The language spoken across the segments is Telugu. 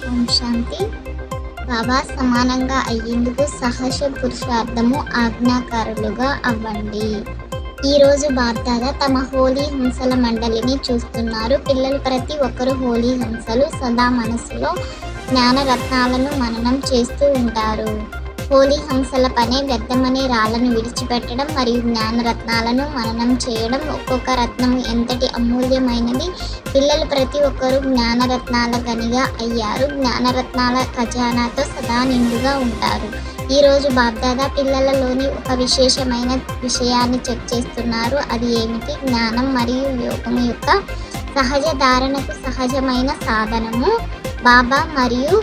ఓం శాంతి. బాబా సమానంగా అయ్యేందుకు సహజ పురుషార్థము ఆజ్ఞాకారులుగా అవ్వండి. ఈరోజు బాబ్దాదా తమ హోలీ హంసల మండలిని చూస్తున్నారు. పిల్లలు ప్రతి ఒక్కరూ హోలీ హంసలు సదా మనసులో జ్ఞానరత్నాలను మననం చేస్తూ ఉంటారు. హోలీ హంసల పనే వ్యర్థమనే రాళ్లను విడిచిపెట్టడం మరియు జ్ఞానరత్నాలను మననం చేయడం. ఒక్కొక్క రత్నము ఎంతటి అమూల్యమైనది. పిల్లలు ప్రతి ఒక్కరూ జ్ఞానరత్నాల గనిగా అయ్యారు. జ్ఞానరత్నాల ఖజానాతో సదా నిండుగా ఉంటారు. ఈరోజు బాబ్దాదా పిల్లలలోని ఒక విశేషమైన విషయాన్ని చెక్ చేస్తున్నారు. అది ఏమిటి? జ్ఞానం మరియు యోగం యొక్క సహజ ధారణకు సహజమైన సాధనము. బాబా మరియు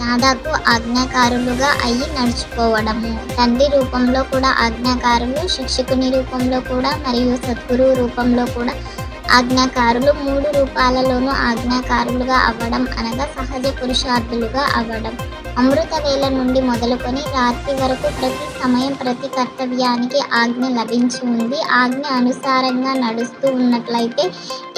దాదాకు ఆజ్ఞాకారులుగా అయ్యి నడుచుకోవడము. తండ్రి రూపంలో కూడా ఆజ్ఞాకారులు, శిక్షకుని రూపంలో కూడా మరియు సద్గురు రూపంలో కూడా ఆజ్ఞాకారులు. 3 రూపాలలోనూ ఆజ్ఞాకారులుగా అవ్వడం అనగా సహజ పురుషార్థులుగా అవ్వడం. అమృత వేళ నుండి మొదలుకొని రాత్రి వరకు ప్రతి సమయం ప్రతి కర్తవ్యానికి ఆజ్ఞ లభించి ఉంది. ఆజ్ఞ అనుసారంగా నడుస్తూ ఉన్నట్లయితే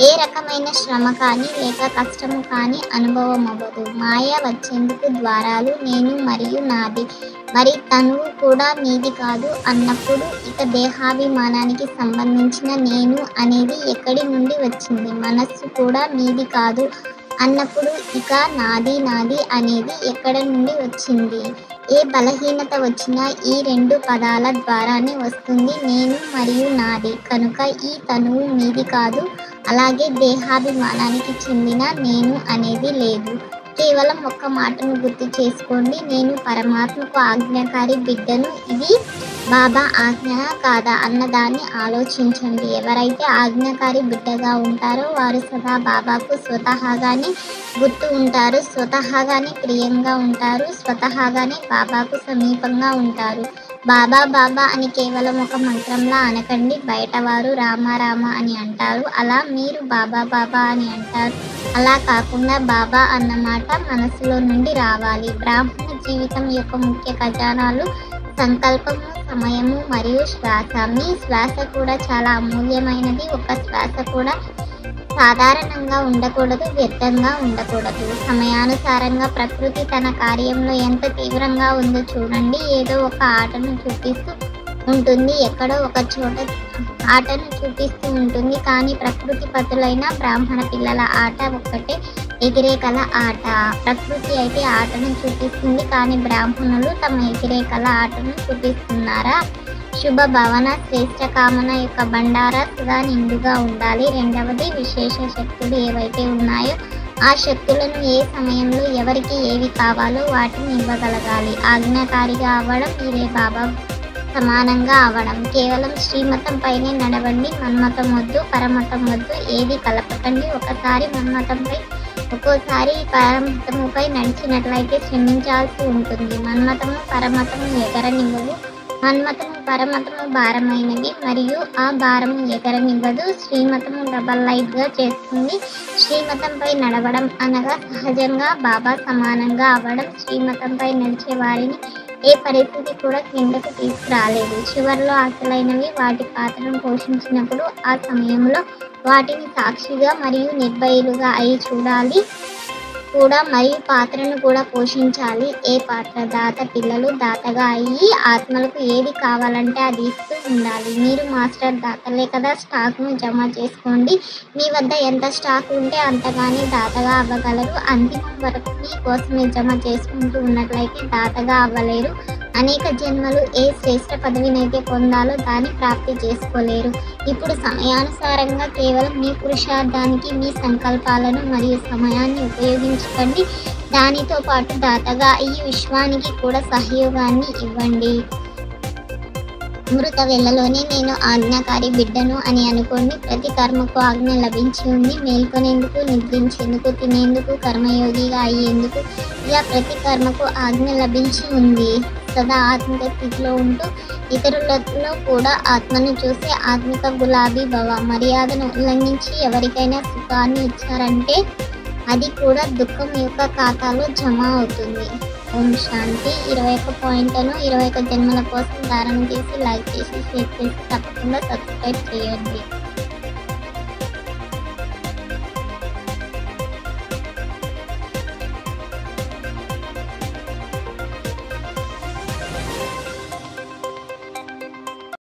ఏ రకమైన శ్రమ కానీ లేక కష్టము కానీ అనుభవం అవ్వదు. మాయ వచ్చేందుకు ద్వారాలు నేను మరియు నాది, మరి తనువు కూడా నీది కాదు అన్నప్పుడు ఇక దేహాభిమానానికి సంబంధించిన నేను అనేది ఎక్కడి నుండి వచ్చింది? మనస్సు కూడా నీది కాదు అన్నప్పుడు ఇక నాది నాది అనేది ఎక్కడ నుండి వచ్చింది? ఏ బలహీనత వచ్చినా ఈ 2 పదాల ద్వారానే వస్తుంది, నేను మరియు నాది. కనుక ఈ తనువు మీది కాదు, అలాగే దేహాభిమానానికి చెందిన నేను అనేది లేదు. కేవలం ఒక్క మాటను గుర్తు చేసుకోండి, నేను పరమాత్మకు ఆజ్ఞాకారి బిడ్డను. ఇది బాబా ఆజ్ఞ కాదా అన్నదాన్ని ఆలోచించండి. ఎవరైతే ఆజ్ఞాకారి బిడ్డగా ఉంటారో వారు సదా బాబాకు స్వతహాగానే గుర్తు ఉంటారు, స్వతహాగానే ప్రియంగా ఉంటారు, స్వతహాగానే బాబాకు సమీపంగా ఉంటారు. బాబా బాబా అని కేవలం ఒక మంత్రంలా అనకండి. బయట వారు రామ రామ అని అంటారు, అలా మీరు బాబా బాబా అని అంటారు. అలా కాకుండా బాబా అన్న మాట మనసులో నుండి రావాలి. బ్రాహ్మణ జీవితం యొక్క ముఖ్య ఖజానాలు సంకల్పము, సమయము మరియు శ్వాస. మీ శ్వాస కూడా చాలా అమూల్యమైనది. ఒక శ్వాస కూడా సాధారణంగా ఉండకూడదు, వ్యర్థంగా ఉండకూడదు. సమయానుసారంగా ప్రకృతి తన కార్యంలో ఎంత తీవ్రంగా ఉందో చూడండి. ఏదో ఒక ఆటను చూపిస్తూ ఉంటుంది, ఎక్కడో ఒక చోట ఆటను చూపిస్తూ ఉంటుంది. కానీ ప్రకృతి పతులైన బ్రాహ్మణ పిల్లల ఆట ఒక్కటే, ఎగిరే కళ ఆట. ప్రకృతి అయితే ఆటను చూపిస్తుంది, కానీ బ్రాహ్మణులు తమ ఎగిరే కళ ఆటను చూపిస్తున్నారా? శుభ భవన శ్రేష్ట కామన యొక్క బండారా సదా నిండుగా ఉండాలి. రెండవది, విశేష శక్తులు ఏవైతే ఉన్నాయో ఆ శక్తులను ఏ సమయంలో ఎవరికి ఏవి కావాలో వాటిని ఇవ్వగలగాలి. ఆజ్ఞాకారిగా అవ్వడం ఇదే బాబా సమానంగా అవ్వడం. కేవలం శ్రీమతం పైనే నడవండి, మన్మతం వద్దు, పరమతం వద్దు, ఏది కలపకండి. ఒకసారి మన్మతంపై ఒక్కోసారి పరమతముపై నడిచినట్లయితే శ్రమించాల్సి ఉంటుంది. మన్మతము పరమతము ఎగరనివ్వవు, మన్మతము పరమతము భారమైనవి మరియు ఆ భారము ఎగరనివ్వదు. శ్రీమతము డబల్ లైట్గా చేస్తుంది. శ్రీమతంపై నడవడం అనగా సహజంగా బాబా సమానంగా అవ్వడం. శ్రీమతంపై నడిచే వారిని ఏ పరిస్థితి కూడా కిందకు తీసుకురాలేదు. చివరిలో అసలైనవి వాటి పాత్రను పోషించినప్పుడు ఆ సమయంలో వాటిని సాక్షిగా మరియు నిర్భయులుగా అయి చూడాలి కూడా, మరియు పాత్రను కూడా పోషించాలి. ఏ పాత్ర? దాత. పిల్లలు దాతగా అయ్యి ఆత్మలకు ఏది కావాలంటే అది ఇస్తూ ఉండాలి. మీరు మాస్టర్ దాతలే కదా, స్టాక్ను జమ చేసుకోండి. మీ వద్ద ఎంత స్టాక్ ఉంటే అంతగానే దాతగా అవ్వగలరు. అంతిమం వరకు మీ కోసమే జమ చేసుకుంటూ ఉన్నట్లయితే దాతగా అవ్వలేరు. అనేక జన్మలు ఏ శ్రేష్ఠ పదవినైతే పొందాలో దాన్ని ప్రాప్తి చేసుకోలేరు. ఇప్పుడు సమయానుసారంగా కేవలం మీ పురుషార్థానికి మీ సంకల్పాలను మరియు సమయాన్ని ఉపయోగించకండి. దానితో పాటు దాతగా ఈ విశ్వానికి కూడా సహయోగాన్ని ఇవ్వండి. అమృత వేళలోనే నేను ఆజ్ఞాకారి బిడ్డను అని అనుకోండి. ప్రతి కర్మకు ఆజ్ఞ లభించి ఉంది. మేల్కొనేందుకు, నిద్రించేందుకు, తినేందుకు, కర్మయోగిగా అయ్యేందుకు ఇలా ప్రతి కర్మకు ఆజ్ఞ లభించి ఉంది. సదా ఆత్మిక స్థితిలో ఉంటూ ఇతరులలో కూడా ఆత్మను చూసి ఆత్మిక గులాబీ భవ. మర్యాదను ఉల్లంఘించి ఎవరికైనా సుఖాన్ని ఇచ్చారంటే అది కూడా దుఃఖం యొక్క ఖాతాలో జమ అవుతుంది. ఓం శాంతి. 21 పాయింట్లను 21 జన్మల కోసం ధారణ చేసి లైక్ చేసి షేర్ చేసి తప్పకుండా సబ్స్క్రైబ్ చేయండి.